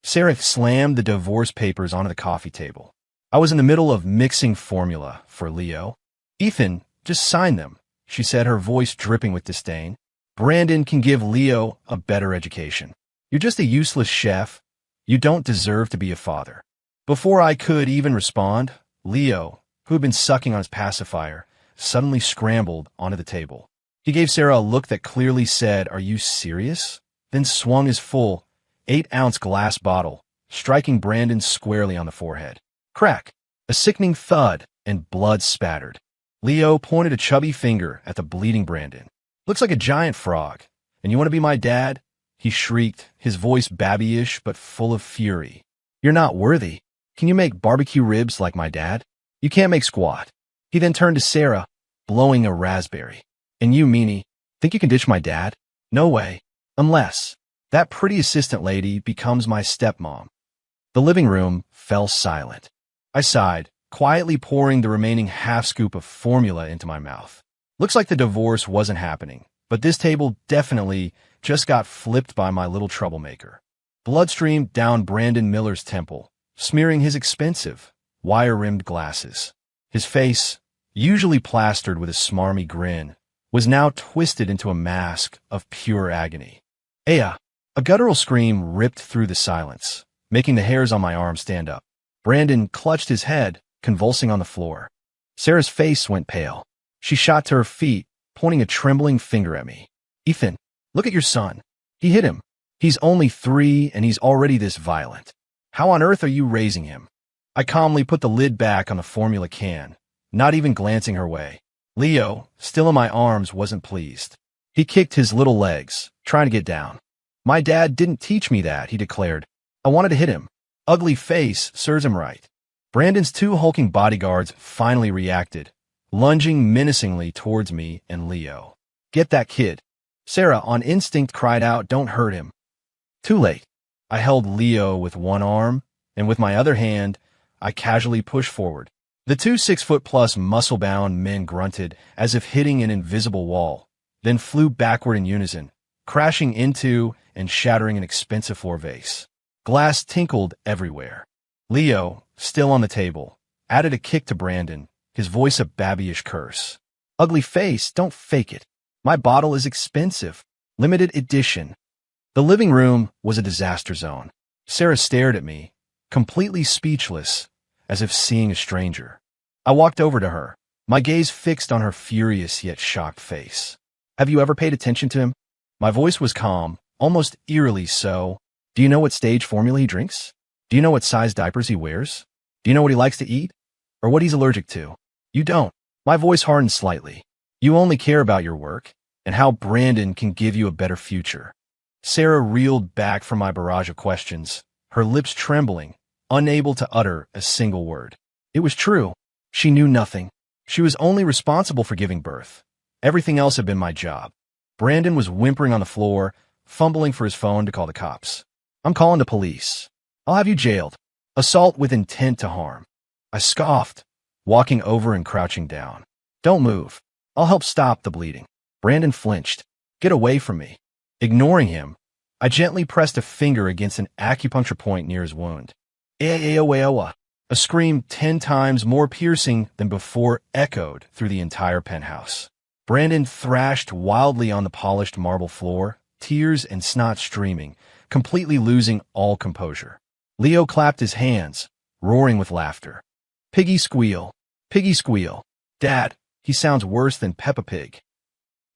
Sarah slammed the divorce papers onto the coffee table. I was in the middle of mixing formula for Leo. Ethan, just sign them, she said, her voice dripping with disdain. Brandon can give Leo a better education. You're just a useless chef. You don't deserve to be a father. Before I could even respond, Leo, who had been sucking on his pacifier, suddenly scrambled onto the table. He gave Sarah a look that clearly said, "Are you serious?" Then swung his full 8-ounce glass bottle, striking Brandon squarely on the forehead. Crack! A sickening thud, and blood spattered. Leo pointed a chubby finger at the bleeding Brandon. "Looks like a giant frog. And you want to be my dad?" He shrieked, his voice babyish but full of fury. "You're not worthy. Can you make barbecue ribs like my dad? You can't make squat." He then turned to Sarah, blowing a raspberry. "And you, meanie, think you can ditch my dad? No way. Unless that pretty assistant lady becomes my stepmom." The living room fell silent. I sighed, quietly pouring the remaining half-scoop of formula into my mouth. Looks like the divorce wasn't happening, but this table definitely just got flipped by my little troublemaker. Blood streamed down Brandon Miller's temple, smearing his expensive, wire-rimmed glasses. His face, usually plastered with a smarmy grin, was now twisted into a mask of pure agony. "Aya!" A guttural scream ripped through the silence, making the hairs on my arm stand up. Brandon clutched his head, convulsing on the floor. Sarah's face went pale. She shot to her feet, pointing a trembling finger at me. "Ethan, look at your son. He hit him. He's only 3 and he's already this violent. How on earth are you raising him?" I calmly put the lid back on the formula can, not even glancing her way. Leo, still in my arms, wasn't pleased. He kicked his little legs, trying to get down. "My dad didn't teach me that," he declared. "I wanted to hit him. Ugly face serves him right." Brandon's 2 hulking bodyguards finally reacted, lunging menacingly towards me and Leo. "Get that kid." Sarah, on instinct, cried out, "Don't hurt him." Too late. I held Leo with one arm, and with my other hand, I casually pushed forward. The 2 6-foot-plus muscle-bound men grunted as if hitting an invisible wall, then flew backward in unison, crashing into and shattering an expensive floor vase. Glass tinkled everywhere. Leo, still on the table, added a kick to Brandon, his voice a babyish curse. "Ugly face, don't fake it. My bottle is expensive. Limited edition." The living room was a disaster zone. Sarah stared at me, completely speechless, as if seeing a stranger. I walked over to her, my gaze fixed on her furious yet shocked face. "Have you ever paid attention to him?" My voice was calm, almost eerily so. "Do you know what stage formula he drinks? Do you know what size diapers he wears? Do you know what he likes to eat? Or what he's allergic to? You don't." My voice hardened slightly. "You only care about your work, and how Brandon can give you a better future." Sarah reeled back from my barrage of questions, her lips trembling, unable to utter a single word. It was true. She knew nothing. She was only responsible for giving birth. Everything else had been my job. Brandon was whimpering on the floor, fumbling for his phone to call the cops. "I'm calling the police. I'll have you jailed. Assault with intent to harm." I scoffed, walking over and crouching down. "Don't move. I'll help stop the bleeding." Brandon flinched. "Get away from me." Ignoring him, I gently pressed a finger against an acupuncture point near his wound. "Aowawa." A scream 10 times more piercing than before echoed through the entire penthouse. Brandon thrashed wildly on the polished marble floor, tears and snot streaming, completely losing all composure. Leo clapped his hands, roaring with laughter. "Piggy squeal. Piggy squeal. Dad, he sounds worse than Peppa Pig."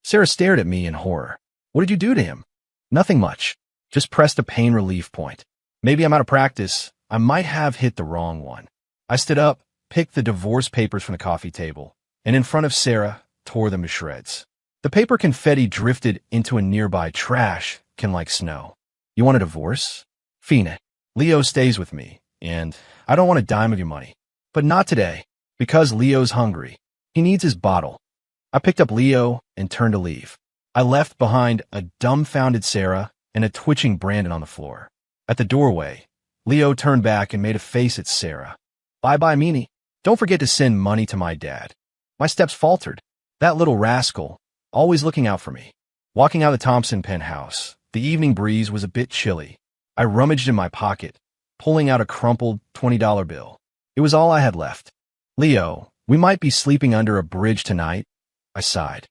Sarah stared at me in horror. "What did you do to him?" "Nothing much. Just pressed a pain relief point. Maybe I'm out of practice. I might have hit the wrong one." I stood up, picked the divorce papers from the coffee table, and in front of Sarah, tore them to shreds. The paper confetti drifted into a nearby trash can like snow. "You want a divorce? Fina. Leo stays with me, and I don't want a dime of your money. But not today, because Leo's hungry. He needs his bottle." I picked up Leo and turned to leave. I left behind a dumbfounded Sarah and a twitching Brandon on the floor. At the doorway, Leo turned back and made a face at Sarah. "Bye-bye, meanie. Don't forget to send money to my dad." My steps faltered. That little rascal, always looking out for me. Walking out of the Thompson penthouse, the evening breeze was a bit chilly. I rummaged in my pocket, pulling out a crumpled $20 bill. It was all I had left. Leo, we might be sleeping under a bridge tonight, I sighed.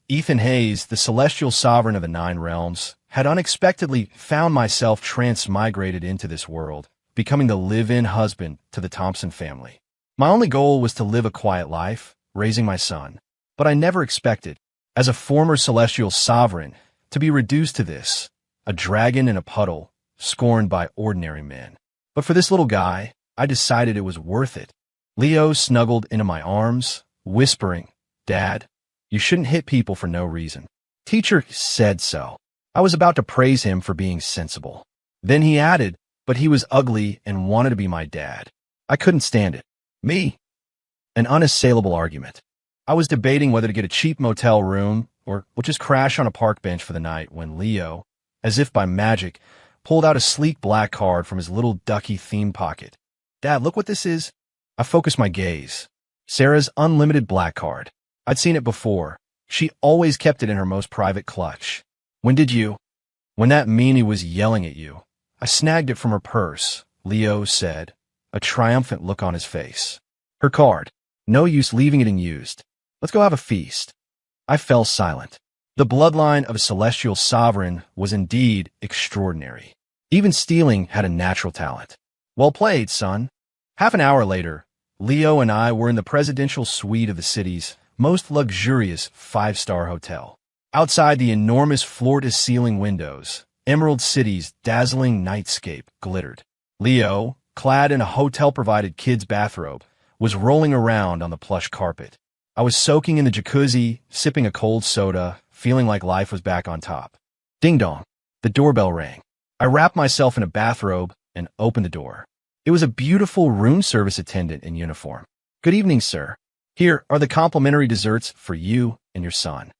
Ethan Hayes, the celestial sovereign of the 9 realms, had unexpectedly found myself transmigrated into this world, becoming the live-in husband to the Thompson family. My only goal was to live a quiet life, raising my son. But I never expected, as a former celestial sovereign, to be reduced to this, a dragon in a puddle, scorned by ordinary men. But for this little guy, I decided it was worth it. Leo snuggled into my arms, whispering, "Dad, you shouldn't hit people for no reason. Teacher said so." I was about to praise him for being sensible. Then he added, "But he was ugly and wanted to be my dad." I couldn't stand it. Me? An unassailable argument. I was debating whether to get a cheap motel room or just crash on a park bench for the night when Leo, as if by magic, pulled out a sleek black card from his little ducky theme pocket. "Dad, look what this is." I focused my gaze. Sarah's unlimited black card. I'd seen it before. She always kept it in her most private clutch. "When did you?" "When that meanie was yelling at you. I snagged it from her purse," Leo said, a triumphant look on his face. "Her card. No use leaving it unused. Let's go have a feast." I fell silent. The bloodline of a celestial sovereign was indeed extraordinary. Even stealing had a natural talent. "Well played, son." Half an hour later, Leo and I were in the presidential suite of the city's most luxurious 5-star hotel. Outside the enormous floor-to-ceiling windows, Emerald City's dazzling nightscape glittered. Leo, clad in a hotel-provided kid's bathrobe, was rolling around on the plush carpet. I was soaking in the jacuzzi, sipping a cold soda, feeling like life was back on top. Ding-dong. The doorbell rang. I wrapped myself in a bathrobe and opened the door. It was a beautiful room service attendant in uniform. "Good evening, sir. Here are the complimentary desserts for you and your son."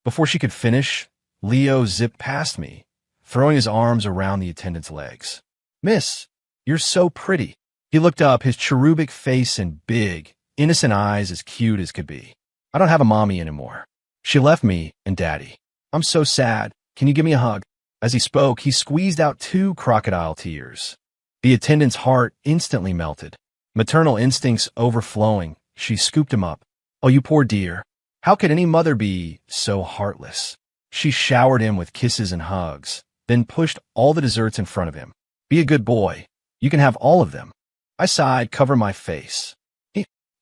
Before she could finish, Leo zipped past me, throwing his arms around the attendant's legs. "Miss, you're so pretty." He looked up, his cherubic face and big, innocent eyes as cute as could be. "I don't have a mommy anymore. She left me and Daddy. I'm so sad. Can you give me a hug?" As he spoke, he squeezed out 2 crocodile tears. The attendant's heart instantly melted. Maternal instincts overflowing, she scooped him up. "Oh, you poor dear. How could any mother be so heartless?" She showered him with kisses and hugs, then pushed all the desserts in front of him. "Be a good boy. You can have all of them." I sighed, covering my face.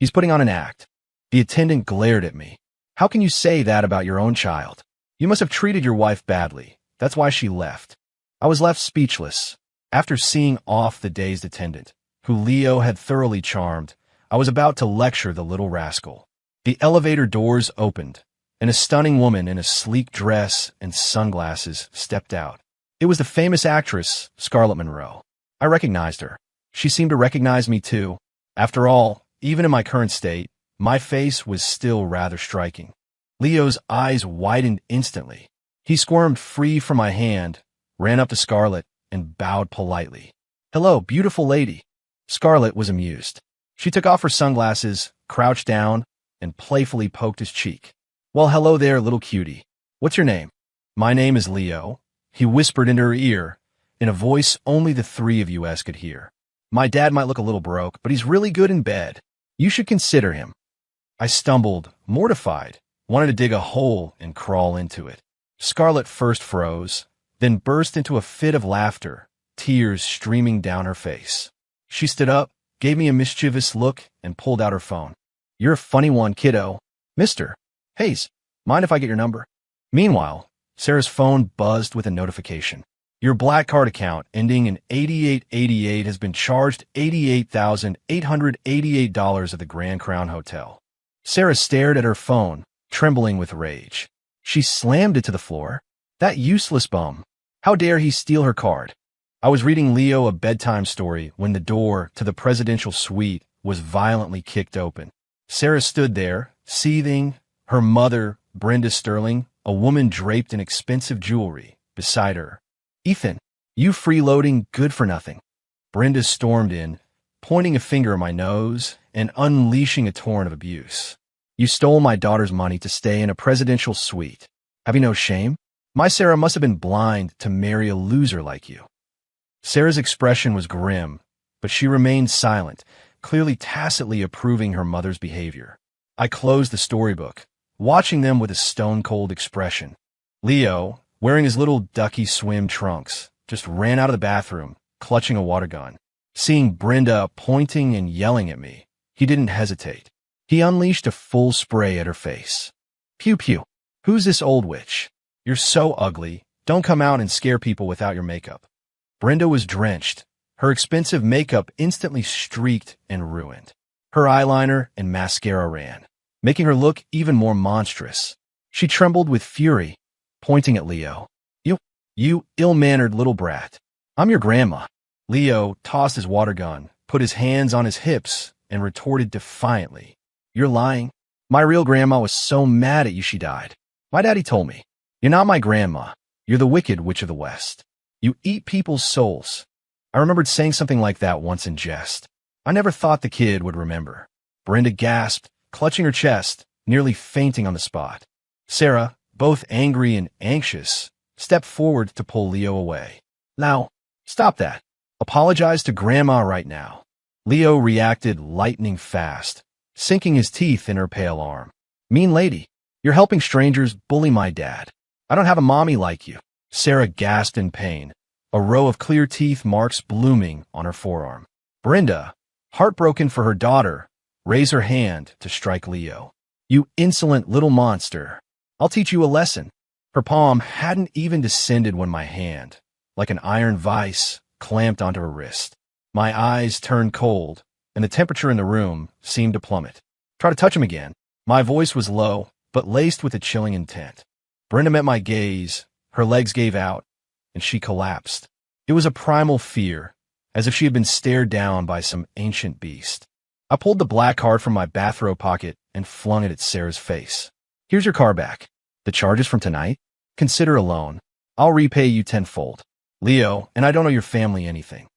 He's putting on an act." The attendant glared at me. "How can you say that about your own child? You must have treated your wife badly. That's why she left." I was left speechless. After seeing off the dazed attendant, who Leo had thoroughly charmed, I was about to lecture the little rascal. The elevator doors opened, and a stunning woman in a sleek dress and sunglasses stepped out. It was the famous actress, Scarlett Monroe. I recognized her. She seemed to recognize me too. After all, even in my current state, my face was still rather striking. Leo's eyes widened instantly. He squirmed free from my hand, ran up to Scarlett, and bowed politely. "Hello, beautiful lady." Scarlett was amused. She took off her sunglasses, crouched down, and playfully poked his cheek. "Well, hello there, little cutie. What's your name?" "My name is Leo," he whispered into her ear, in a voice only the 3 of us could hear. "My dad might look a little broke, but he's really good in bed. You should consider him." I stumbled, mortified, wanted to dig a hole and crawl into it. Scarlett first froze, then burst into a fit of laughter, tears streaming down her face. She stood up, gave me a mischievous look, and pulled out her phone. "You're a funny one, kiddo. Mr. Hayes, mind if I get your number?" Meanwhile, Sarah's phone buzzed with a notification. "Your black card account ending in 8888 has been charged $88,888 at the Grand Crown Hotel." Sarah stared at her phone, trembling with rage. She slammed it to the floor. That useless bum. How dare he steal her card? I was reading Leo a bedtime story when the door to the presidential suite was violently kicked open. Sarah stood there, seething, her mother, Brenda Sterling, a woman draped in expensive jewelry, beside her. "Ethan, you freeloading good-for-nothing." Brenda stormed in, pointing a finger at my nose and unleashing a torrent of abuse. "You stole my daughter's money to stay in a presidential suite. Have you no shame? My Sarah must have been blind to marry a loser like you." Sarah's expression was grim, but she remained silent, clearly tacitly approving her mother's behavior. I closed the storybook, watching them with a stone-cold expression. Leo, wearing his little ducky swim trunks, just ran out of the bathroom, clutching a water gun. Seeing Brenda pointing and yelling at me, he didn't hesitate. He unleashed a full spray at her face. Pew pew. Who's this old witch? You're so ugly. Don't come out and scare people without your makeup. Brenda was drenched. Her expensive makeup instantly streaked and ruined. Her eyeliner and mascara ran, making her look even more monstrous. She trembled with fury, pointing at Leo. You ill-mannered little brat. I'm your grandma. Leo tossed his water gun, put his hands on his hips, and retorted defiantly. You're lying. My real grandma was so mad at you she died. My daddy told me. You're not my grandma. You're the Wicked Witch of the West. You eat people's souls. I remembered saying something like that once in jest. I never thought the kid would remember. Brenda gasped, clutching her chest, nearly fainting on the spot. Sarah, both angry and anxious, stepped forward to pull Leo away. Now, stop that. Apologize to Grandma right now. Leo reacted lightning fast, sinking his teeth in her pale arm. Mean lady, you're helping strangers bully my dad. I don't have a mommy like you. Sarah gasped in pain, a row of clear teeth marks blooming on her forearm. Brenda, heartbroken for her daughter, raised her hand to strike Leo. You insolent little monster. I'll teach you a lesson. Her palm hadn't even descended when my hand, like an iron vice, clamped onto her wrist. My eyes turned cold, and the temperature in the room seemed to plummet. Try to touch him again. My voice was low, but laced with a chilling intent. Brenda met my gaze, her legs gave out, and she collapsed. It was a primal fear, as if she had been stared down by some ancient beast. I pulled the black card from my bathrobe pocket and flung it at Sarah's face. Here's your car back. The charges from tonight? Consider a loan. I'll repay you tenfold. Leo, and I don't owe your family anything.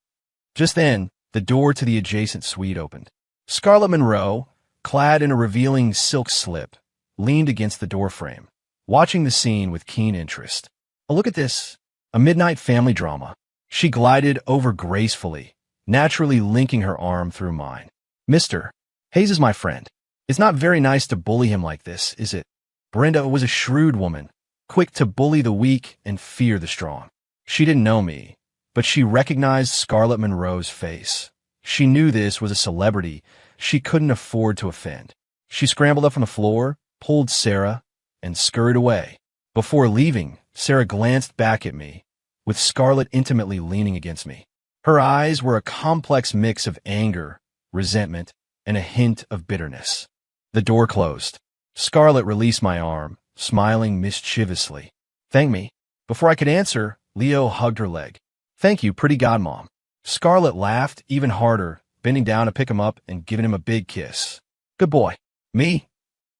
Just then, the door to the adjacent suite opened. Scarlett Monroe, clad in a revealing silk slip, leaned against the doorframe, watching the scene with keen interest. Oh, look at this. A midnight family drama. She glided over gracefully, naturally linking her arm through mine. Mister, Hayes is my friend. It's not very nice to bully him like this, is it? Brenda was a shrewd woman, quick to bully the weak and fear the strong. She didn't know me, but she recognized Scarlett Monroe's face. She knew this was a celebrity she couldn't afford to offend. She scrambled up from the floor, pulled Sarah, and scurried away. Before leaving, Sarah glanced back at me, with Scarlett intimately leaning against me. Her eyes were a complex mix of anger, resentment, and a hint of bitterness. The door closed. Scarlett released my arm, smiling mischievously. Thank me. Before I could answer, Leo hugged her leg. Thank you, pretty godmom. Scarlett laughed even harder, bending down to pick him up and giving him a big kiss. Good boy. Me?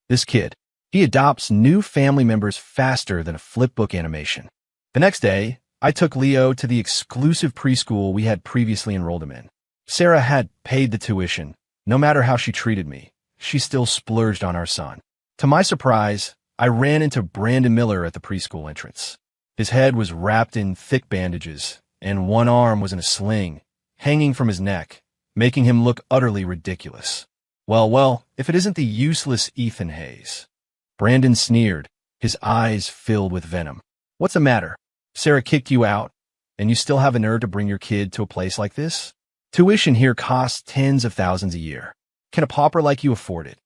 This kid. He adopts new family members faster than a flipbook animation. The next day, I took Leo to the exclusive preschool we had previously enrolled him in. Sarah had paid the tuition. No matter how she treated me, she still splurged on our son. To my surprise, I ran into Brandon Miller at the preschool entrance. His head was wrapped in thick bandages, and one arm was in a sling, hanging from his neck, making him look utterly ridiculous. Well, if it isn't the useless Ethan Hayes. Brandon sneered, his eyes filled with venom. What's the matter? Sarah kicked you out, and you still have a nerve to bring your kid to a place like this? Tuition here costs tens of thousands a year. Can a pauper like you afford it?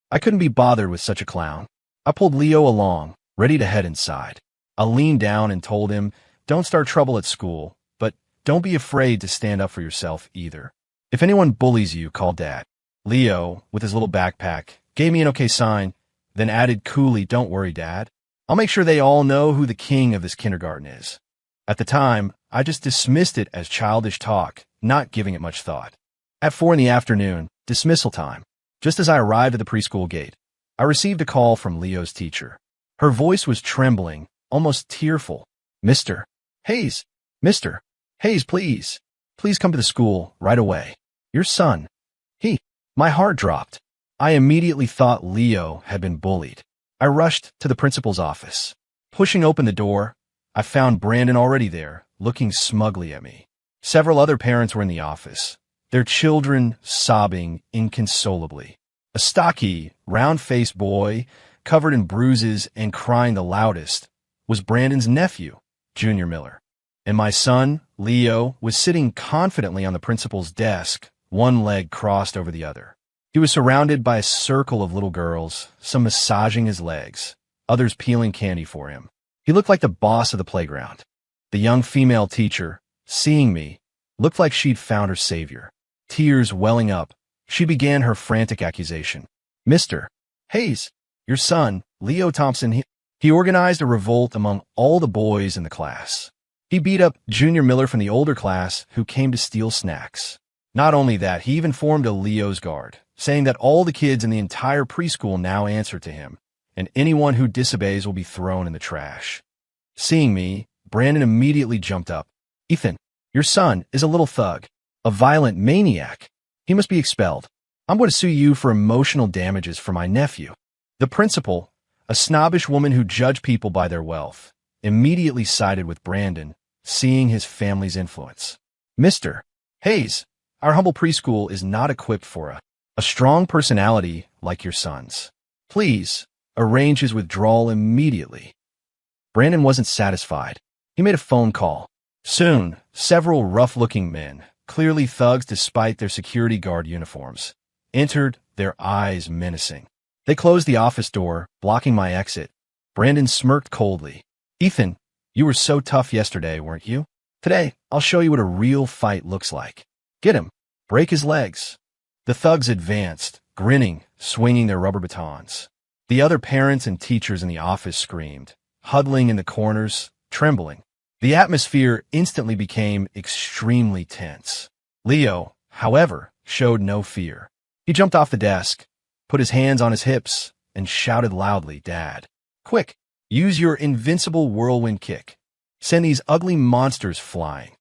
I couldn't be bothered with such a clown. I pulled Leo along, ready to head inside. I leaned down and told him, don't start trouble at school, but don't be afraid to stand up for yourself either. If anyone bullies you, call Dad. Leo, with his little backpack, gave me an okay sign, then added coolly, don't worry, Dad. I'll make sure they all know who the king of this kindergarten is. At the time, I just dismissed it as childish talk, not giving it much thought. At 4 p.m, dismissal time. Just as I arrived at the preschool gate, I received a call from Leo's teacher. Her voice was trembling, almost tearful. Mr. Hayes, Mr. Hayes, please come to the school right away. Your son. My heart dropped. I immediately thought Leo had been bullied. I rushed to the principal's office. Pushing open the door, I found Brandon already there, looking smugly at me. Several other parents were in the office, their children sobbing inconsolably. A stocky, round-faced boy, covered in bruises and crying the loudest, was Brandon's nephew, Junior Miller. And my son, Leo, was sitting confidently on the principal's desk, one leg crossed over the other. He was surrounded by a circle of little girls, some massaging his legs, others peeling candy for him. He looked like the boss of the playground. The young female teacher, seeing me, looked like she'd found her savior. Tears welling up, she began her frantic accusation. "Mr. Hayes, your son, Leo Thompson, he organized a revolt among all the boys in the class. He beat up Junior Miller from the older class who came to steal snacks. Not only that, he even formed a Leo's Guard, saying that all the kids in the entire preschool now answer to him, and anyone who disobeys will be thrown in the trash." Seeing me, Brandon immediately jumped up. "Ethan, your son is a little thug, a violent maniac. He must be expelled. I'm going to sue you for emotional damages for my nephew." The principal, a snobbish woman who judged people by their wealth, immediately sided with Brandon, seeing his family's influence. "Mr. Hayes, our humble preschool is not equipped for a strong personality like your son's. Please, arrange his withdrawal immediately." Brandon wasn't satisfied. He made a phone call. Soon, several rough-looking men, clearly thugs despite their security guard uniforms, entered, their eyes menacing. They closed the office door, blocking my exit. Brandon smirked coldly. "Ethan, you were so tough yesterday, weren't you? Today, I'll show you what a real fight looks like. Get him. Break his legs." The thugs advanced, grinning, swinging their rubber batons. The other parents and teachers in the office screamed, huddling in the corners, trembling. The atmosphere instantly became extremely tense. Leo, however, showed no fear. He jumped off the desk, put his hands on his hips, and shouted loudly, "Dad, quick, use your invincible whirlwind kick. Send these ugly monsters flying."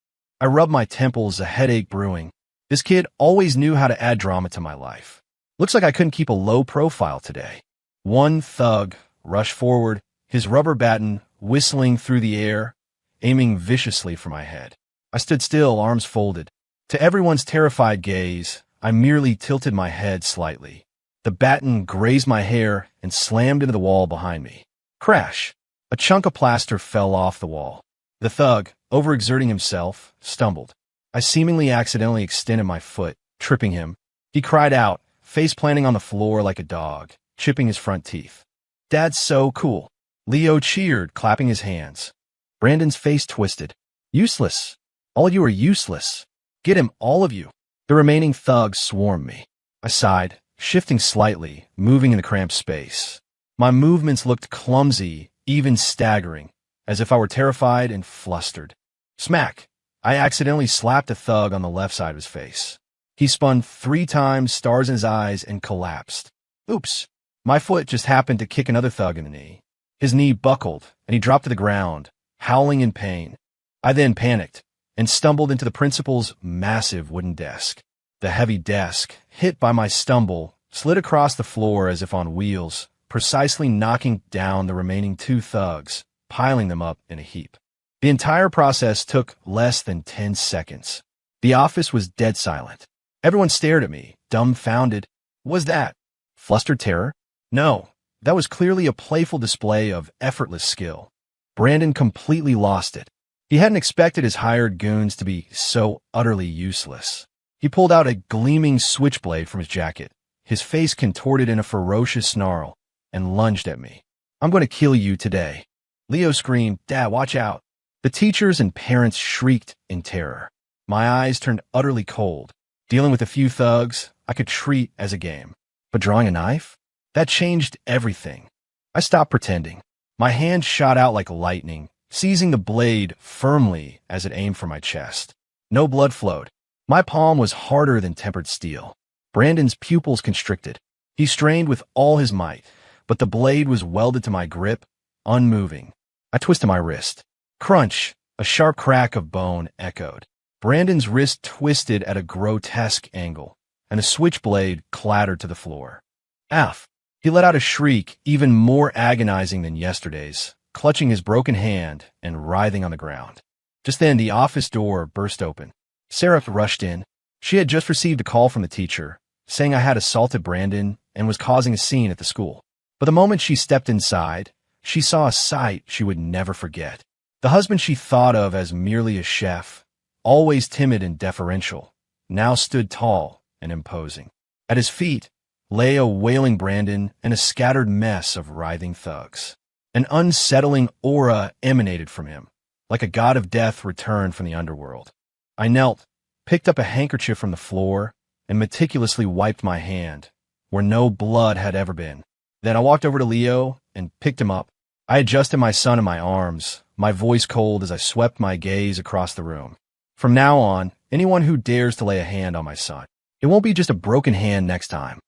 I rubbed my temples, a headache brewing. This kid always knew how to add drama to my life. Looks like I couldn't keep a low profile today. One thug rushed forward, his rubber baton whistling through the air, aiming viciously for my head. I stood still, arms folded. To everyone's terrified gaze, I merely tilted my head slightly. The baton grazed my hair and slammed into the wall behind me. Crash! A chunk of plaster fell off the wall. The thug, overexerting himself, stumbled. I seemingly accidentally extended my foot, tripping him. He cried out, face planting on the floor like a dog, chipping his front teeth. "Dad's so cool." Leo cheered, clapping his hands. Brandon's face twisted. "Useless. All of you are useless. Get him, all of you." The remaining thugs swarmed me. I sighed, shifting slightly, moving in the cramped space. My movements looked clumsy, even staggering, as if I were terrified and flustered. Smack! I accidentally slapped a thug on the left side of his face. He spun 3 times, stars in his eyes, and collapsed. Oops! My foot just happened to kick another thug in the knee. His knee buckled, and he dropped to the ground, howling in pain. I then panicked and stumbled into the principal's massive wooden desk. The heavy desk, hit by my stumble, slid across the floor as if on wheels, precisely knocking down the remaining 2 thugs, piling them up in a heap. The entire process took less than 10 seconds. The office was dead silent. Everyone stared at me, dumbfounded. Was that flustered terror? No, that was clearly a playful display of effortless skill. Brandon completely lost it. He hadn't expected his hired goons to be so utterly useless. He pulled out a gleaming switchblade from his jacket, his face contorted in a ferocious snarl, and lunged at me. "I'm going to kill you today." Leo screamed, "Dad, watch out." The teachers and parents shrieked in terror. My eyes turned utterly cold. Dealing with a few thugs, I could treat as a game. But drawing a knife? That changed everything. I stopped pretending. My hand shot out like lightning, seizing the blade firmly as it aimed for my chest. No blood flowed. My palm was harder than tempered steel. Brandon's pupils constricted. He strained with all his might, but the blade was welded to my grip, unmoving. I twisted my wrist. Crunch! A sharp crack of bone echoed. Brandon's wrist twisted at a grotesque angle, and the switchblade clattered to the floor. F! He let out a shriek even more agonizing than yesterday's, clutching his broken hand and writhing on the ground. Just then, the office door burst open. Sarah rushed in. She had just received a call from the teacher, saying I had assaulted Brandon and was causing a scene at the school. But the moment she stepped inside, she saw a sight she would never forget. The husband she thought of as merely a chef, always timid and deferential, now stood tall and imposing. At his feet lay a wailing Brandon and a scattered mess of writhing thugs. An unsettling aura emanated from him, like a god of death returned from the underworld. I knelt, picked up a handkerchief from the floor, and meticulously wiped my hand, where no blood had ever been. Then I walked over to Leo and picked him up. I adjusted my son in my arms, my voice cold as I swept my gaze across the room. From now on, anyone who dares to lay a hand on my son, it won't be just a broken hand next time.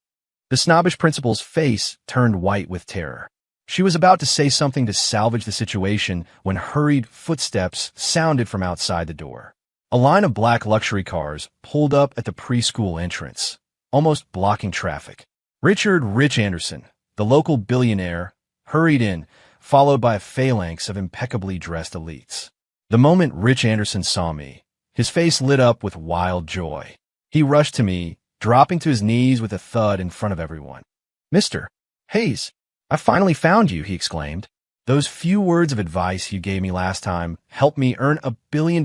The snobbish principal's face turned white with terror. She was about to say something to salvage the situation when hurried footsteps sounded from outside the door. A line of black luxury cars pulled up at the preschool entrance, almost blocking traffic. Richard Rich Anderson, the local billionaire, hurried in, followed by a phalanx of impeccably dressed elites. The moment Rich Anderson saw me, his face lit up with wild joy. He rushed to me, dropping to his knees with a thud in front of everyone. "Mr. Hayes, I finally found you," he exclaimed. "Those few words of advice you gave me last time helped me earn $1 billion.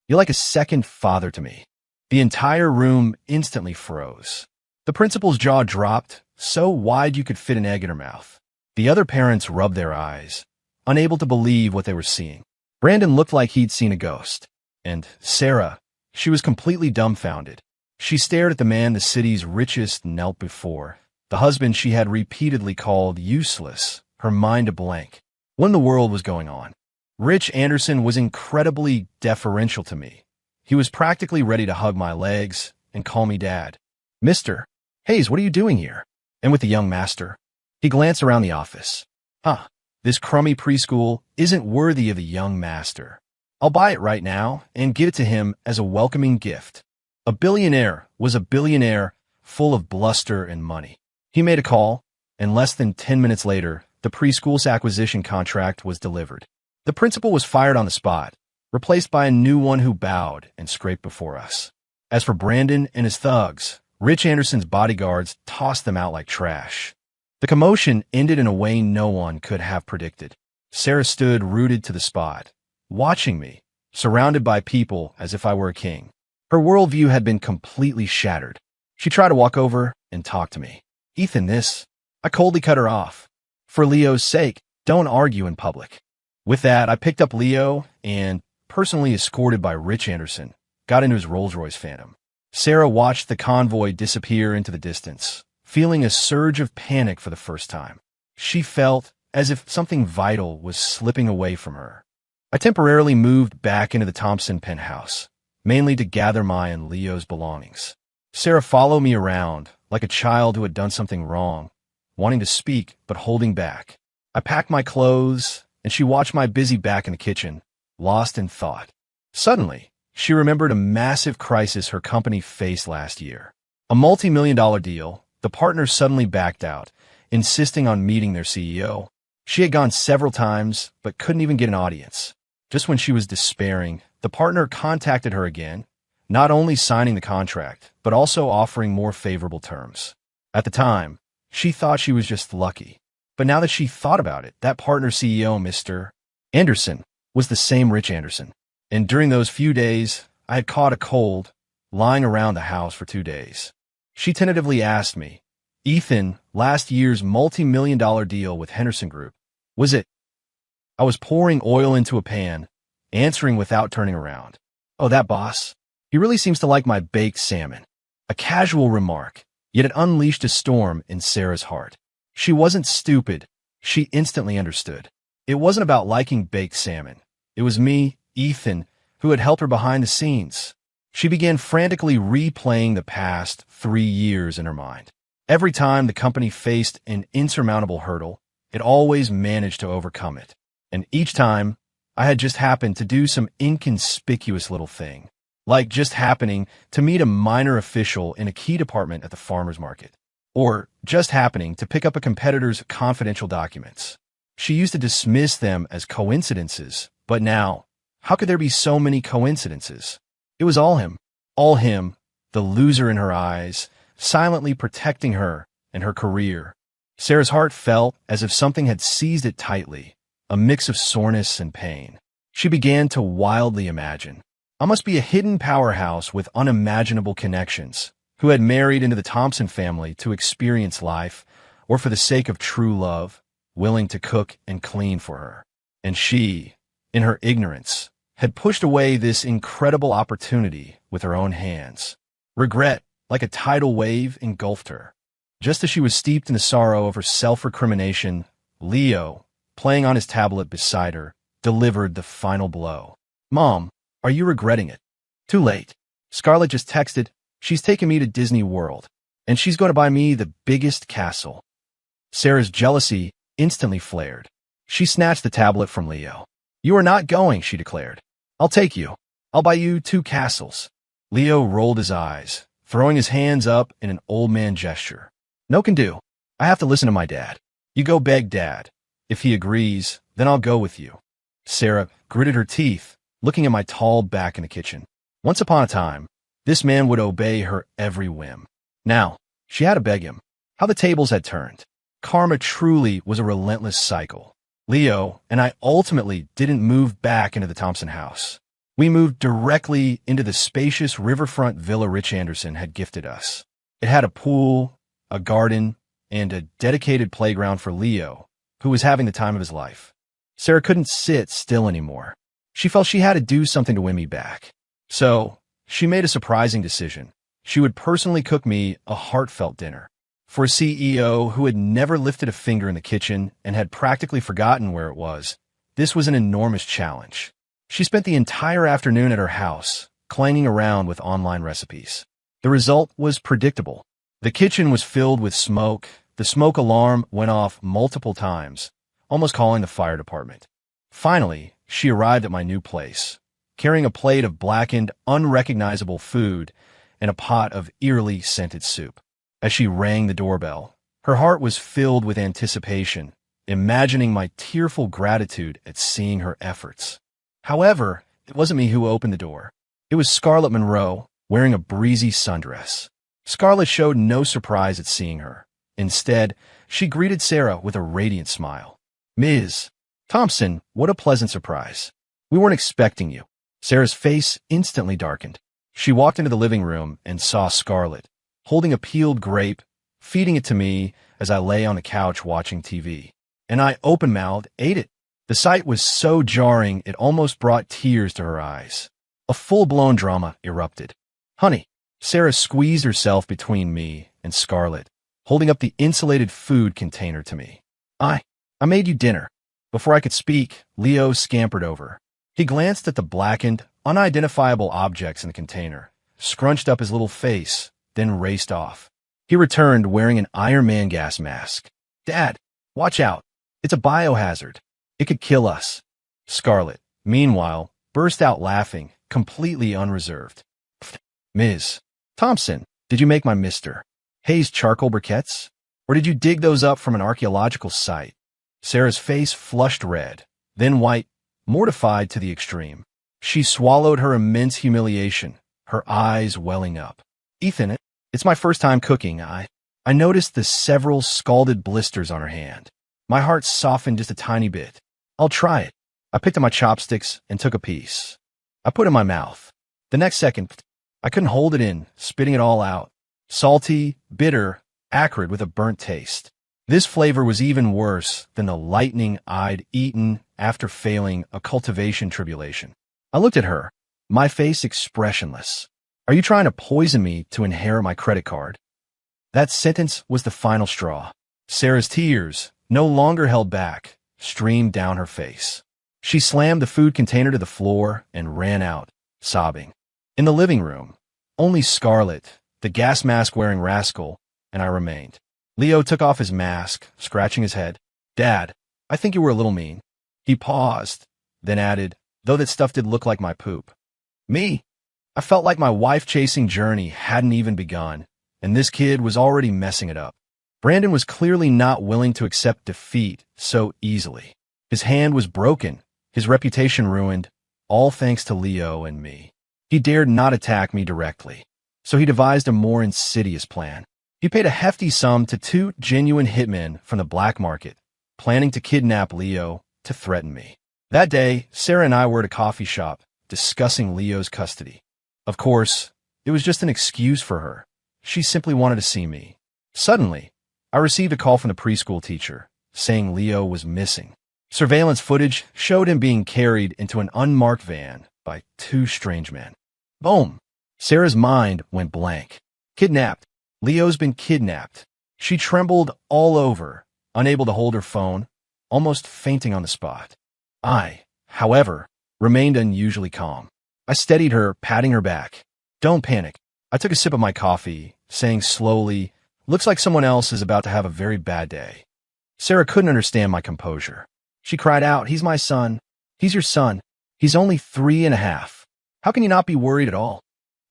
You're like a second father to me." The entire room instantly froze. The principal's jaw dropped, so wide you could fit an egg in her mouth. The other parents rubbed their eyes, unable to believe what they were seeing. Brandon looked like he'd seen a ghost. And Sarah, she was completely dumbfounded. She stared at the man the city's richest knelt before, the husband she had repeatedly called useless, her mind a blank. What in the world was going on? Rich Anderson was incredibly deferential to me. He was practically ready to hug my legs and call me dad. "Mr. Hayes, what are you doing here?" And with the young master, he glanced around the office. This crummy preschool isn't worthy of the young master. I'll buy it right now and give it to him as a welcoming gift. A billionaire was a billionaire full of bluster and money. He made a call, and less than 10 minutes later, the preschool's acquisition contract was delivered. The principal was fired on the spot, replaced by a new one who bowed and scraped before us. As for Brandon and his thugs, Rich Anderson's bodyguards tossed them out like trash. The commotion ended in a way no one could have predicted. Sarah stood rooted to the spot, watching me, surrounded by people as if I were a king. Her worldview had been completely shattered. She tried to walk over and talk to me. "Ethan, this..." I coldly cut her off. "For Leo's sake, don't argue in public." With that, I picked up Leo and, personally escorted by Rich Anderson, got into his Rolls-Royce Phantom. Sarah watched the convoy disappear into the distance, feeling a surge of panic for the first time. She felt as if something vital was slipping away from her. I temporarily moved back into the Thompson penthouse, mainly to gather my and Leo's belongings. Sarah followed me around like a child who had done something wrong, wanting to speak but holding back. I packed my clothes, and she watched my busy back in the kitchen, lost in thought. Suddenly, she remembered a massive crisis her company faced last year. A multi-million-dollar deal, the partners suddenly backed out, insisting on meeting their CEO. She had gone several times, but couldn't even get an audience. Just when she was despairing, the partner contacted her again, not only signing the contract, but also offering more favorable terms. At the time, she thought she was just lucky. But now that she thought about it, that partner CEO, Mr. Anderson, was the same Rich Anderson. And during those few days, I had caught a cold, lying around the house for 2 days. She tentatively asked me, "Ethan, last year's multi-million-dollar deal with Henderson Group, was it?" I was pouring oil into a pan, answering without turning around. "Oh, that boss. He really seems to like my baked salmon." A casual remark, yet it unleashed a storm in Sarah's heart. She wasn't stupid. She instantly understood. It wasn't about liking baked salmon. It was me, Ethan, who had helped her behind the scenes. She began frantically replaying the past 3 years in her mind. Every time the company faced an insurmountable hurdle, it always managed to overcome it. And each time, I had just happened to do some inconspicuous little thing, like just happening to meet a minor official in a key department at the farmer's market, or just happening to pick up a competitor's confidential documents. She used to dismiss them as coincidences, but now, how could there be so many coincidences? It was all him. All him, the loser in her eyes, silently protecting her and her career. Sarah's heart felt as if something had seized it tightly, a mix of soreness and pain. She began to wildly imagine. I must be a hidden powerhouse with unimaginable connections, who had married into the Thompson family to experience life, or for the sake of true love, willing to cook and clean for her. And she, in her ignorance, had pushed away this incredible opportunity with her own hands. Regret, like a tidal wave, engulfed her. Just as she was steeped in the sorrow of her self-recrimination, Leo, playing on his tablet beside her, delivered the final blow. "Mom, are you regretting it?" "Too late. Scarlett just texted. She's taking me to Disney World, and she's going to buy me the biggest castle." Sarah's jealousy instantly flared. She snatched the tablet from Leo. "You are not going," she declared. "I'll take you. I'll buy you 2 castles." Leo rolled his eyes, throwing his hands up in an old man gesture. "No can do. I have to listen to my dad. You go beg Dad. If he agrees, then I'll go with you." Sarah gritted her teeth, looking at my tall back in the kitchen. Once upon a time, this man would obey her every whim. Now, she had to beg him. How the tables had turned. Karma truly was a relentless cycle. Leo and I ultimately didn't move back into the Thompson house. We moved directly into the spacious riverfront villa Rich Anderson had gifted us. It had a pool, a garden, and a dedicated playground for Leo, who was having the time of his life. Sarah couldn't sit still anymore. She felt she had to do something to win me back. So, she made a surprising decision. She would personally cook me a heartfelt dinner. For a CEO who had never lifted a finger in the kitchen and had practically forgotten where it was, this was an enormous challenge. She spent the entire afternoon at her house, clanging around with online recipes. The result was predictable. The kitchen was filled with smoke. The smoke alarm went off multiple times, almost calling the fire department. Finally, she arrived at my new place, carrying a plate of blackened, unrecognizable food and a pot of eerily scented soup. As she rang the doorbell, her heart was filled with anticipation, imagining my tearful gratitude at seeing her efforts. However, it wasn't me who opened the door. It was Scarlett Monroe, wearing a breezy sundress. Scarlett showed no surprise at seeing her. Instead, she greeted Sarah with a radiant smile. "Ms. Thompson, what a pleasant surprise. We weren't expecting you." Sarah's face instantly darkened. She walked into the living room and saw Scarlett, holding a peeled grape, feeding it to me as I lay on the couch watching TV. And I, open-mouthed, ate it. The sight was so jarring it almost brought tears to her eyes. A full-blown drama erupted. "Honey," Sarah squeezed herself between me and Scarlett, holding up the insulated food container to me. I made you dinner." Before I could speak, Leo scampered over. He glanced at the blackened, unidentifiable objects in the container, scrunched up his little face, then raced off. He returned wearing an Iron Man gas mask. "Dad, watch out. It's a biohazard. It could kill us." Scarlett, meanwhile, burst out laughing, completely unreserved. "Ms. Thompson, did you make my Mr. Hayes charcoal briquettes? Or did you dig those up from an archaeological site?" Sarah's face flushed red, then white, mortified to the extreme. She swallowed her immense humiliation, her eyes welling up. "Ethan, it's my first time cooking. I noticed the several scalded blisters on her hand. My heart softened just a tiny bit. I'll try it." I picked up my chopsticks and took a piece. I put it in my mouth. The next second, I couldn't hold it in, spitting it all out. Salty, bitter, acrid with a burnt taste. This flavor was even worse than the lightning I'd eaten after failing a cultivation tribulation. I looked at her, my face expressionless. "Are you trying to poison me to inherit my credit card?" That sentence was the final straw. Sarah's tears, no longer held back, streamed down her face. She slammed the food container to the floor and ran out, sobbing. In the living room, only Scarlett, the gas mask-wearing rascal, and I remained. Leo took off his mask, scratching his head. "Dad, I think you were a little mean." He paused, then added, "Though that stuff did look like my poop." Me? I felt like my wife-chasing journey hadn't even begun, and this kid was already messing it up. Brandon was clearly not willing to accept defeat so easily. His hand was broken, his reputation ruined, all thanks to Leo and me. He dared not attack me directly, so he devised a more insidious plan. He paid a hefty sum to two genuine hitmen from the black market, planning to kidnap Leo to threaten me. That day, Sarah and I were at a coffee shop discussing Leo's custody. Of course, it was just an excuse for her. She simply wanted to see me. Suddenly, I received a call from the preschool teacher saying Leo was missing. Surveillance footage showed him being carried into an unmarked van by two strange men. Boom! Sarah's mind went blank. Kidnapped. Leo's been kidnapped. She trembled all over, unable to hold her phone, almost fainting on the spot. I, however, remained unusually calm. I steadied her, patting her back. Don't panic. I took a sip of my coffee, saying slowly, looks like someone else is about to have a very bad day. Sarah couldn't understand my composure. She cried out, he's my son. He's your son. He's only 3.5. How can you not be worried at all?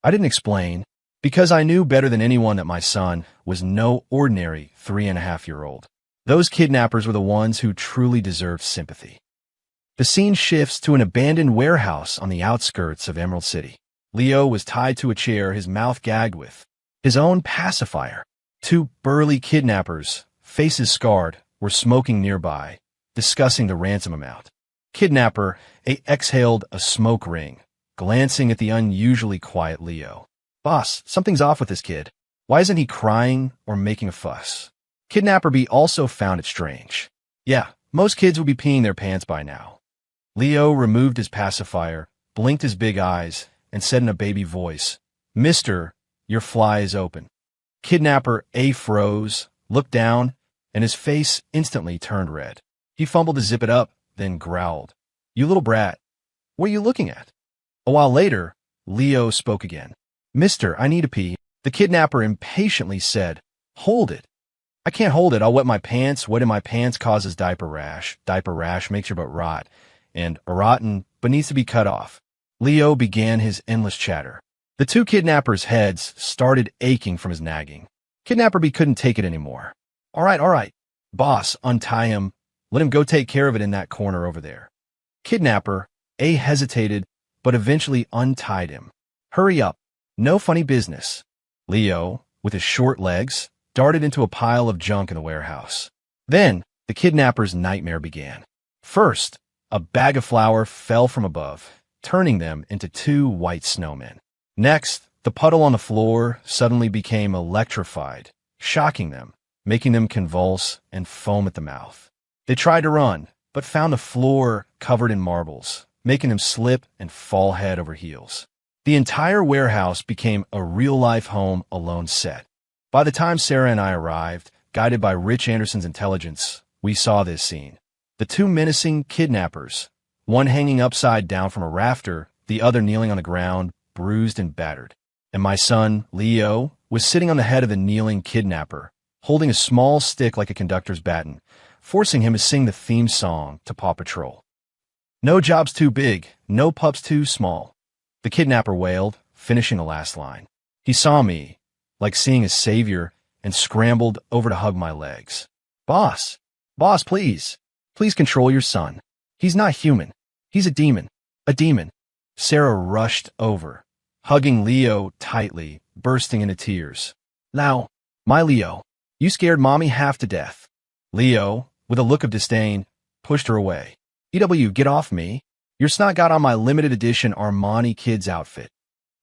I didn't explain, because I knew better than anyone that my son was no ordinary 3.5-year-old. Those kidnappers were the ones who truly deserved sympathy. The scene shifts to an abandoned warehouse on the outskirts of Emerald City. Leo was tied to a chair, his mouth gagged with his own pacifier. Two burly kidnappers, faces scarred, were smoking nearby, discussing the ransom amount. Kidnapper exhaled a smoke ring, glancing at the unusually quiet Leo. Boss, something's off with this kid. Why isn't he crying or making a fuss? Kidnapper B also found it strange. Yeah, most kids would be peeing their pants by now. Leo removed his pacifier, blinked his big eyes, and said in a baby voice, Mister, your fly is open. Kidnapper A froze, looked down, and his face instantly turned red. He fumbled to zip it up, then growled, You little brat, what are you looking at? A while later, Leo spoke again. Mister, I need to pee. The kidnapper impatiently said, Hold it. I can't hold it. I'll wet my pants. Wet in my pants causes diaper rash. Diaper rash makes your butt rot. And a rotten, but needs to be cut off. Leo began his endless chatter. The two kidnappers' heads started aching from his nagging. Kidnapper B couldn't take it anymore. All right. Boss, untie him. Let him go take care of it in that corner over there. Kidnapper A hesitated, but eventually untied him. Hurry up. No funny business. Leo, with his short legs, darted into a pile of junk in the warehouse. Then, the kidnapper's nightmare began. First, a bag of flour fell from above, turning them into two white snowmen. Next, the puddle on the floor suddenly became electrified, shocking them, making them convulse and foam at the mouth. They tried to run, but found the floor covered in marbles, making them slip and fall head over heels. The entire warehouse became a real-life Home Alone set. By the time Sarah and I arrived, guided by Rich Anderson's intelligence, we saw this scene. The two menacing kidnappers, one hanging upside down from a rafter, the other kneeling on the ground, bruised and battered. And my son, Leo, was sitting on the head of the kneeling kidnapper, holding a small stick like a conductor's baton, forcing him to sing the theme song to Paw Patrol. No job's too big, no pup's too small. The kidnapper wailed, finishing the last line. He saw me, like seeing a savior, and scrambled over to hug my legs. Boss, please control your son. He's not human. He's a demon. Sarah rushed over, hugging Leo tightly, bursting into tears. Now, my Leo, you scared Mommy half to death. Leo, with a look of disdain, pushed her away. EW, get off me. Your snot got on my limited edition Armani Kids outfit.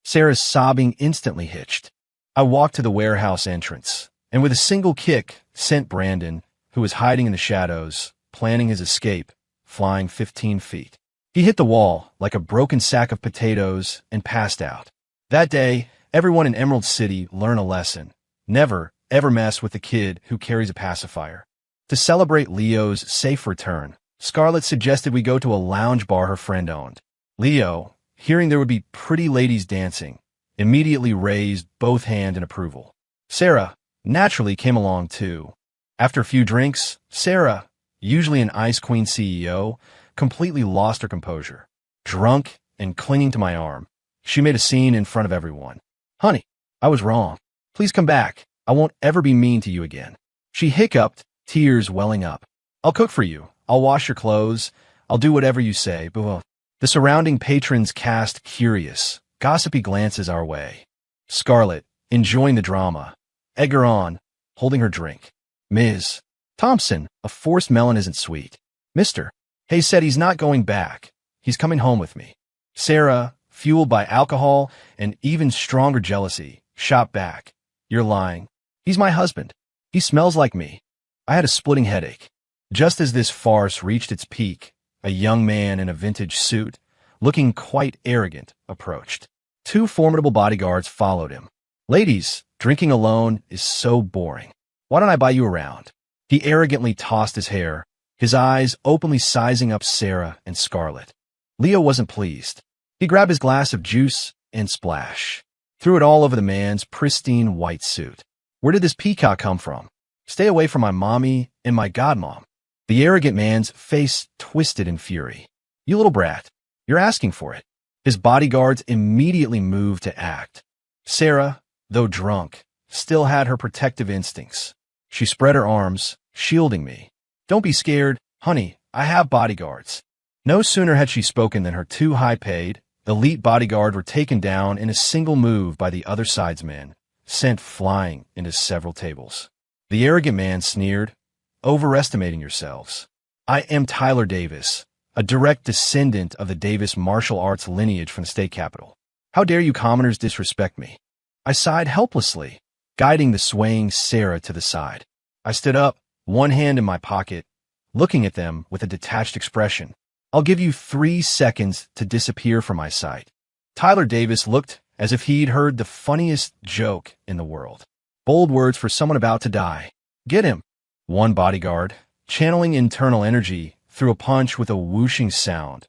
Sarah's sobbing instantly hitched. I walked to the warehouse entrance, and with a single kick, sent Brandon, who was hiding in the shadows, planning his escape, flying 15 feet. He hit the wall like a broken sack of potatoes and passed out. That day, everyone in Emerald City learned a lesson. Never, ever mess with a kid who carries a pacifier. To celebrate Leo's safe return, Scarlett suggested we go to a lounge bar her friend owned. Leo, hearing there would be pretty ladies dancing, immediately raised both hands in approval. Sarah naturally came along too. After a few drinks, Sarah, usually an Ice Queen CEO, completely lost her composure. Drunk and clinging to my arm, she made a scene in front of everyone. Honey, I was wrong. Please come back. I won't ever be mean to you again. She hiccuped, tears welling up. I'll cook for you. I'll wash your clothes. I'll do whatever you say, but well. The surrounding patrons cast curious, gossipy glances our way. Scarlett, enjoying the drama. Edgar on, holding her drink. Ms. Thompson, a forced melon isn't sweet. Mr. Hayes said he's not going back. He's coming home with me. Sarah, fueled by alcohol and even stronger jealousy, shot back. You're lying. He's my husband. He smells like me. I had a splitting headache. Just as this farce reached its peak, a young man in a vintage suit, looking quite arrogant, approached. Two formidable bodyguards followed him. Ladies, drinking alone is so boring. Why don't I buy you around? He arrogantly tossed his hair, his eyes openly sizing up Sarah and Scarlett. Leo wasn't pleased. He grabbed his glass of juice and splash. Threw it all over the man's pristine white suit. Where did this peacock come from? Stay away from my mommy and my godmom. The arrogant man's face twisted in fury. You little brat, you're asking for it. His bodyguards immediately moved to act. Sarah, though drunk, still had her protective instincts. She spread her arms, shielding me. Don't be scared, honey, I have bodyguards. No sooner had she spoken than her two high-paid, elite bodyguards were taken down in a single move by the other side's men, sent flying into several tables. The arrogant man sneered, overestimating yourselves. I am Tyler Davis, a direct descendant of the Davis martial arts lineage from the state capitol. How dare you commoners disrespect me? I sighed helplessly, guiding the swaying Sarah to the side. I stood up, one hand in my pocket, looking at them with a detached expression. I'll give you 3 seconds to disappear from my sight. Tyler Davis looked as if he'd heard the funniest joke in the world. Bold words for someone about to die. Get him. One bodyguard, channeling internal energy, threw a punch with a whooshing sound,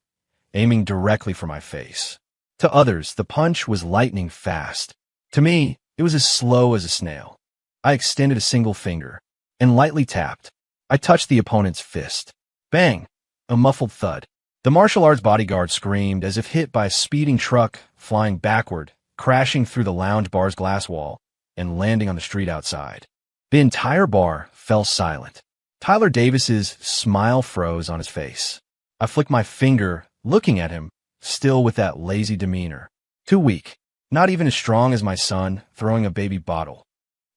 aiming directly for my face. To others, the punch was lightning fast. To me, it was as slow as a snail. I extended a single finger and lightly tapped. I touched the opponent's fist. Bang! A muffled thud. The martial arts bodyguard screamed as if hit by a speeding truck, flying backward, crashing through the lounge bar's glass wall, and landing on the street outside. The entire bar fell silent. Tyler Davis's smile froze on his face. I flicked my finger, looking at him, still with that lazy demeanor. Too weak. Not even as strong as my son, throwing a baby bottle.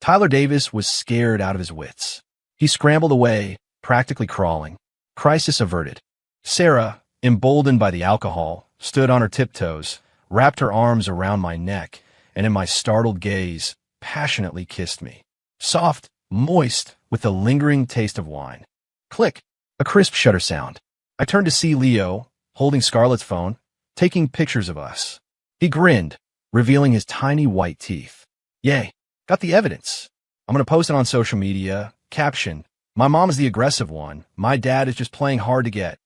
Tyler Davis was scared out of his wits. He scrambled away, practically crawling. Crisis averted. Sarah, emboldened by the alcohol, stood on her tiptoes, wrapped her arms around my neck, and in my startled gaze, passionately kissed me. Soft, moist, with a lingering taste of wine. Click! A crisp shutter sound. I turned to see Leo, holding Scarlett's phone, taking pictures of us. He grinned, revealing his tiny white teeth. Yay, got the evidence. I'm gonna post it on social media. Caption, my mom is the aggressive one. My dad is just playing hard to get.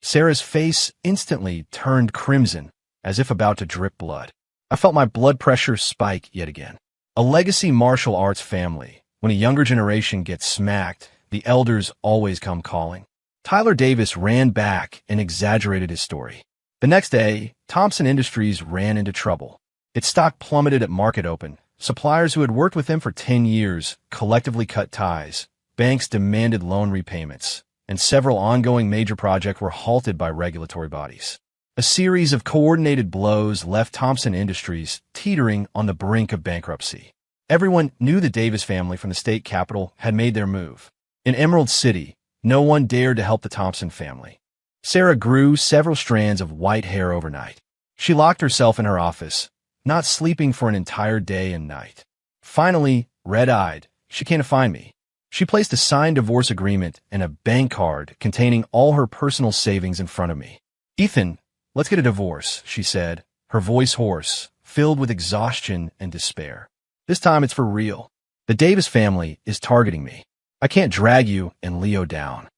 Sarah's face instantly turned crimson, as if about to drip blood. I felt my blood pressure spike yet again. A legacy martial arts family. When a younger generation gets smacked, the elders always come calling. Tyler Davis ran back and exaggerated his story. The next day, Thompson Industries ran into trouble. Its stock plummeted at market open. Suppliers who had worked with him for 10 years collectively cut ties. Banks demanded loan repayments, and several ongoing major projects were halted by regulatory bodies. A series of coordinated blows left Thompson Industries teetering on the brink of bankruptcy. Everyone knew the Davis family from the state capitol had made their move. In Emerald City, no one dared to help the Thompson family. Sarah grew several strands of white hair overnight. She locked herself in her office, not sleeping for an entire day and night. Finally, red-eyed, she came to find me. She placed a signed divorce agreement and a bank card containing all her personal savings in front of me. Ethan, let's get a divorce, she said, her voice hoarse, filled with exhaustion and despair. This time it's for real. The Davis family is targeting me. I can't drag you and Leo down.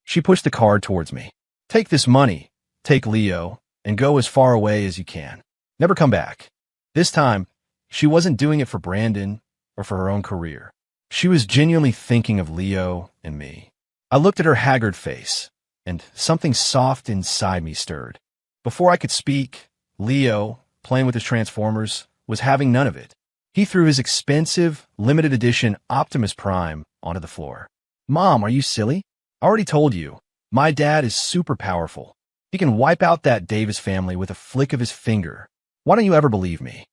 She pushed the card towards me. Take this money, take Leo, and go as far away as you can. Never come back. This time, she wasn't doing it for Brandon or for her own career. She was genuinely thinking of Leo and me. I looked at her haggard face, and something soft inside me stirred. Before I could speak, Leo, playing with his Transformers, was having none of it. He threw his expensive, limited edition Optimus Prime onto the floor. Mom, are you silly? I already told you. My dad is super powerful. He can wipe out that Davis family with a flick of his finger. Why don't you ever believe me?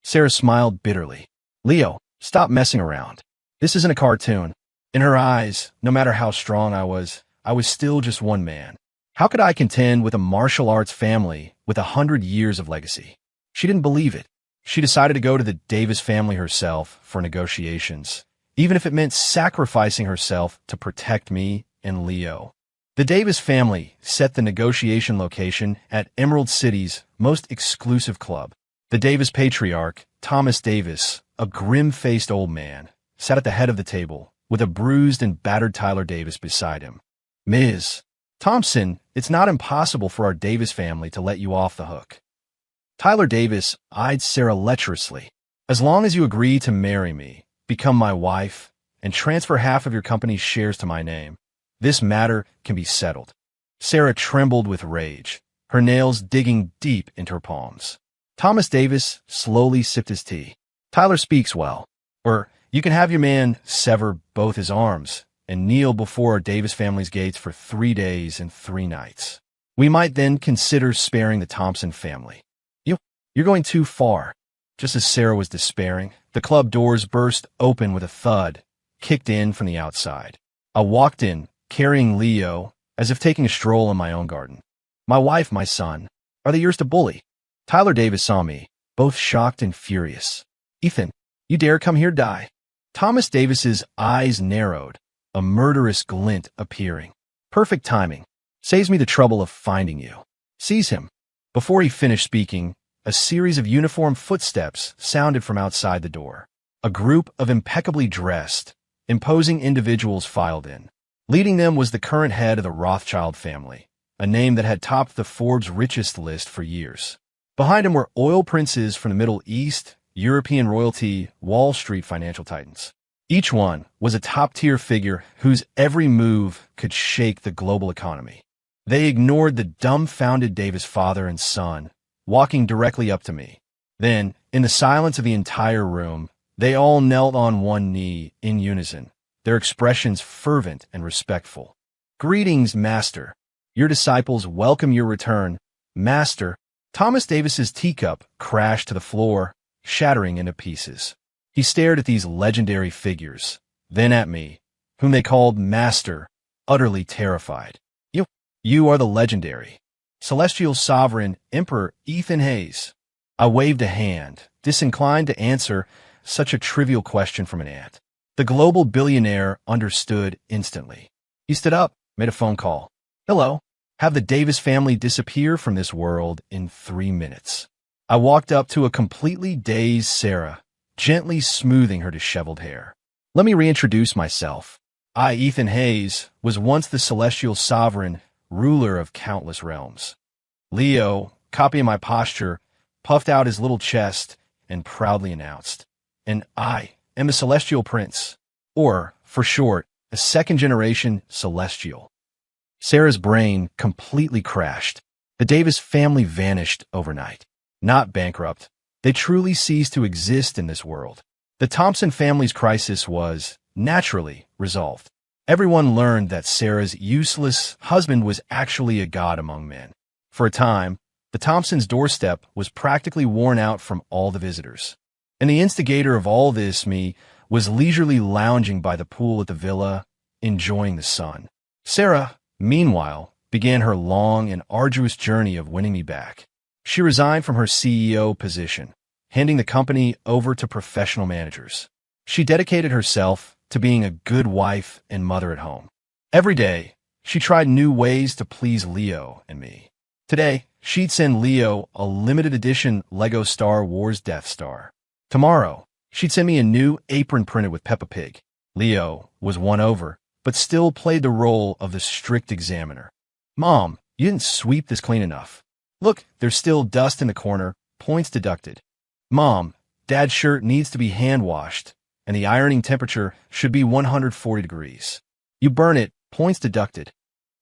Sarah smiled bitterly. Leo, stop messing around. This isn't a cartoon. In her eyes, no matter how strong I was still just one man. How could I contend with a martial arts family with 100 years of legacy? She didn't believe it. She decided to go to the Davis family herself for negotiations, even if it meant sacrificing herself to protect me and Leo. The Davis family set the negotiation location at Emerald City's most exclusive club. The Davis patriarch, Thomas Davis, a grim-faced old man, sat at the head of the table, with a bruised and battered Tyler Davis beside him. Ms. Thompson, it's not impossible for our Davis family to let you off the hook. Tyler Davis eyed Sarah lecherously. As long as you agree to marry me, become my wife, and transfer half of your company's shares to my name, this matter can be settled. Sarah trembled with rage, her nails digging deep into her palms. Thomas Davis slowly sipped his tea. Tyler speaks well. Or you can have your man sever both his arms and kneel before our Davis family's gates for 3 days and 3 nights. We might then consider sparing the Thompson family. You're going too far. Just as Sarah was despairing, the club doors burst open with a thud, kicked in from the outside. I walked in, carrying Leo, as if taking a stroll in my own garden. My wife, my son, are they yours to bully? Tyler Davis saw me, both shocked and furious. Ethan, you dare come here die? Thomas Davis's eyes narrowed, a murderous glint appearing. Perfect timing. Saves me the trouble of finding you. Seize him. Before he finished speaking, a series of uniformed footsteps sounded from outside the door. A group of impeccably dressed, imposing individuals filed in. Leading them was the current head of the Rothschild family, a name that had topped the Forbes richest list for years. Behind him were oil princes from the Middle East, European royalty, Wall Street financial titans. Each one was a top-tier figure whose every move could shake the global economy. They ignored the dumbfounded Davis father and son, walking directly up to me. Then, in the silence of the entire room, they all knelt on one knee in unison, their expressions fervent and respectful. Greetings, Master. Your disciples welcome your return, Master. Thomas Davis's teacup crashed to the floor, shattering into pieces. He stared at these legendary figures, then at me, whom they called Master, utterly terrified. You are the legendary Celestial Sovereign Emperor Ethan Hayes. I waved a hand, disinclined to answer such a trivial question from an ant. The global billionaire understood instantly. He stood up, made a phone call. Hello. Have the Davis family disappear from this world in 3 minutes. I walked up to a completely dazed Sarah, gently smoothing her disheveled hair. Let me reintroduce myself. I, Ethan Hayes, was once the Celestial Sovereign, ruler of countless realms. Leo, copying my posture, puffed out his little chest and proudly announced, and I am a Celestial Prince, or, for short, a second-generation Celestial. Sarah's brain completely crashed. The Davis family vanished overnight. Not bankrupt. They truly ceased to exist in this world. The Thompson family's crisis was, naturally, resolved. Everyone learned that Sarah's useless husband was actually a god among men. For a time, the Thompsons' doorstep was practically worn out from all the visitors. And the instigator of all this, me, was leisurely lounging by the pool at the villa, enjoying the sun. Sarah, meanwhile, began her long and arduous journey of winning me back. She resigned from her CEO position, handing the company over to professional managers. She dedicated herself to being a good wife and mother at home. Every day, she tried new ways to please Leo and me. Today, she'd send Leo a limited edition Lego Star Wars Death Star. Tomorrow, she'd send me a new apron printed with Peppa Pig. Leo was won over, but still played the role of the strict examiner. Mom, you didn't sweep this clean enough. Look, there's still dust in the corner, points deducted. Mom, Dad's shirt needs to be hand-washed, and the ironing temperature should be 140 degrees. You burn it, points deducted.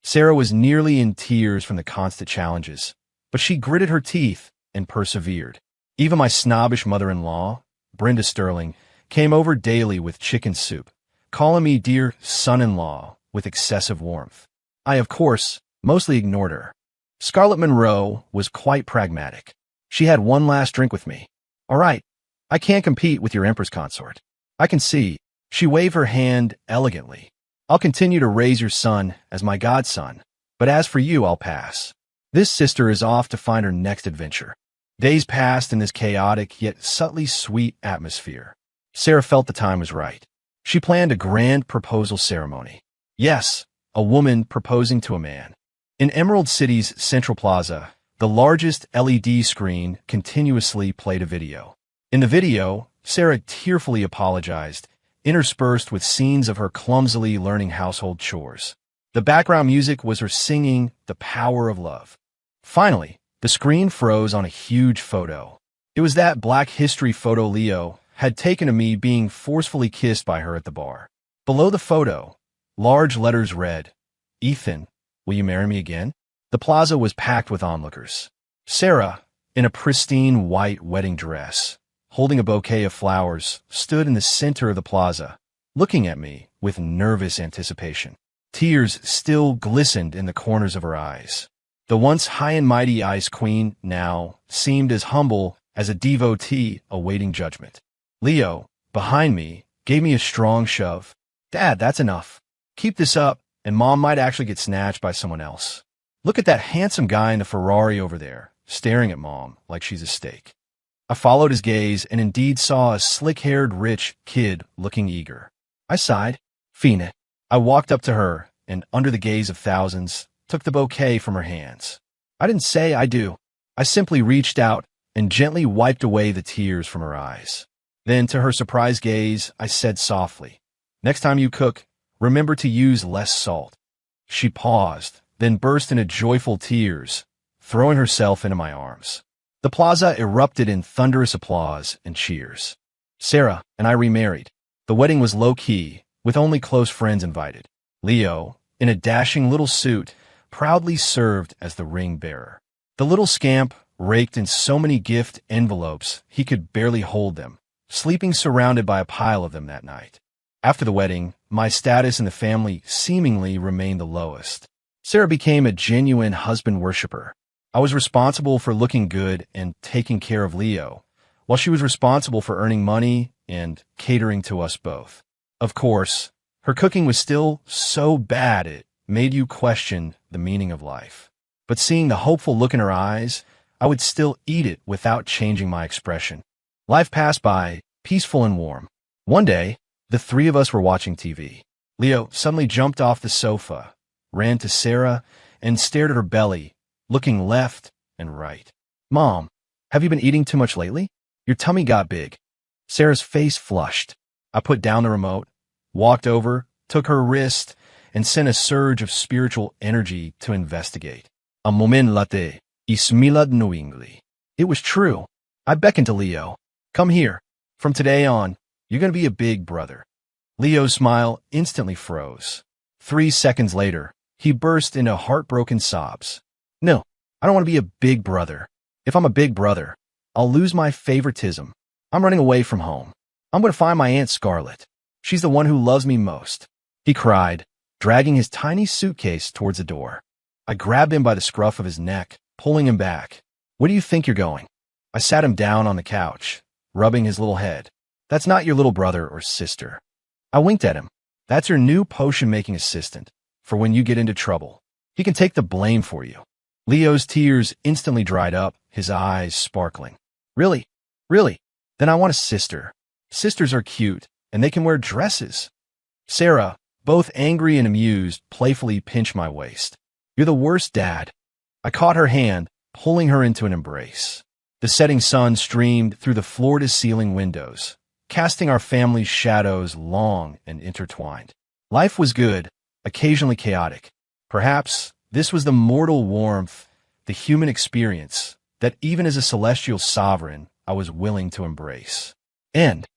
Sarah was nearly in tears from the constant challenges, but she gritted her teeth and persevered. Even my snobbish mother-in-law, Brenda Sterling, came over daily with chicken soup, calling me dear son-in-law with excessive warmth. I, of course, mostly ignored her. Scarlett Monroe was quite pragmatic. She had one last drink with me. All right, I can't compete with your Empress consort. I can see. She waved her hand elegantly. I'll continue to raise your son as my godson, but as for you, I'll pass. This sister is off to find her next adventure. Days passed in this chaotic yet subtly sweet atmosphere. Sarah felt the time was right. She planned a grand proposal ceremony. Yes, a woman proposing to a man. In Emerald City's Central Plaza, the largest LED screen continuously played a video. In the video, Sarah tearfully apologized, interspersed with scenes of her clumsily learning household chores. The background music was her singing The Power of Love. Finally, the screen froze on a huge photo. It was that Black History photo Leo had taken of me being forcefully kissed by her at the bar. Below the photo, large letters read, "Ethan, will you marry me again?" The plaza was packed with onlookers. Sarah, in a pristine white wedding dress, holding a bouquet of flowers, stood in the center of the plaza, looking at me with nervous anticipation. Tears still glistened in the corners of her eyes. The once high and mighty Ice Queen now seemed as humble as a devotee awaiting judgment. Leo, behind me, gave me a strong shove. "Dad, that's enough. Keep this up, and Mom might actually get snatched by someone else. Look at that handsome guy in the Ferrari over there, staring at Mom like she's a steak." I followed his gaze and indeed saw a slick-haired rich kid looking eager. I sighed. "Fina." I walked up to her and, under the gaze of thousands, took the bouquet from her hands. I didn't say "I do." I simply reached out and gently wiped away the tears from her eyes. Then, to her surprised gaze, I said softly, "Next time you cook, remember to use less salt." She paused, then burst into joyful tears, throwing herself into my arms. The plaza erupted in thunderous applause and cheers. Sarah and I remarried. The wedding was low-key, with only close friends invited. Leo, in a dashing little suit, proudly served as the ring bearer. The little scamp raked in so many gift envelopes he could barely hold them, sleeping surrounded by a pile of them that night. After the wedding, my status in the family seemingly remained the lowest. Sarah became a genuine husband worshiper. I was responsible for looking good and taking care of Leo, while she was responsible for earning money and catering to us both. Of course, her cooking was still so bad it made you question the meaning of life. But seeing the hopeful look in her eyes, I would still eat it without changing my expression. Life passed by, peaceful and warm. One day, the three of us were watching TV. Leo suddenly jumped off the sofa, ran to Sarah, and stared at her belly, looking left and right. "Mom, have you been eating too much lately? Your tummy got big." Sarah's face flushed. I put down the remote, walked over, took her wrist, and sent a surge of spiritual energy to investigate. A moment latte, ismilad nuingli. It was true. I beckoned to Leo. "Come here. From today on, you're going to be a big brother." Leo's smile instantly froze. 3 seconds later, he burst into heartbroken sobs. "No, I don't want to be a big brother. If I'm a big brother, I'll lose my favoritism. I'm running away from home. I'm going to find my Aunt Scarlett. She's the one who loves me most." He cried, dragging his tiny suitcase towards the door. I grabbed him by the scruff of his neck, pulling him back. "Where do you think you're going?" I sat him down on the couch, rubbing his little head. "That's not your little brother or sister." I winked at him. "That's your new potion-making assistant, for when you get into trouble. He can take the blame for you." Leo's tears instantly dried up, his eyes sparkling. "Really? Really? Then I want a sister. Sisters are cute, and they can wear dresses." Sarah, both angry and amused, playfully pinched my waist. "You're the worst, Dad." I caught her hand, pulling her into an embrace. The setting sun streamed through the floor-to-ceiling windows, casting our family's shadows long and intertwined. Life was good, occasionally chaotic. Perhaps this was the mortal warmth, the human experience, that even as a celestial sovereign, I was willing to embrace. End.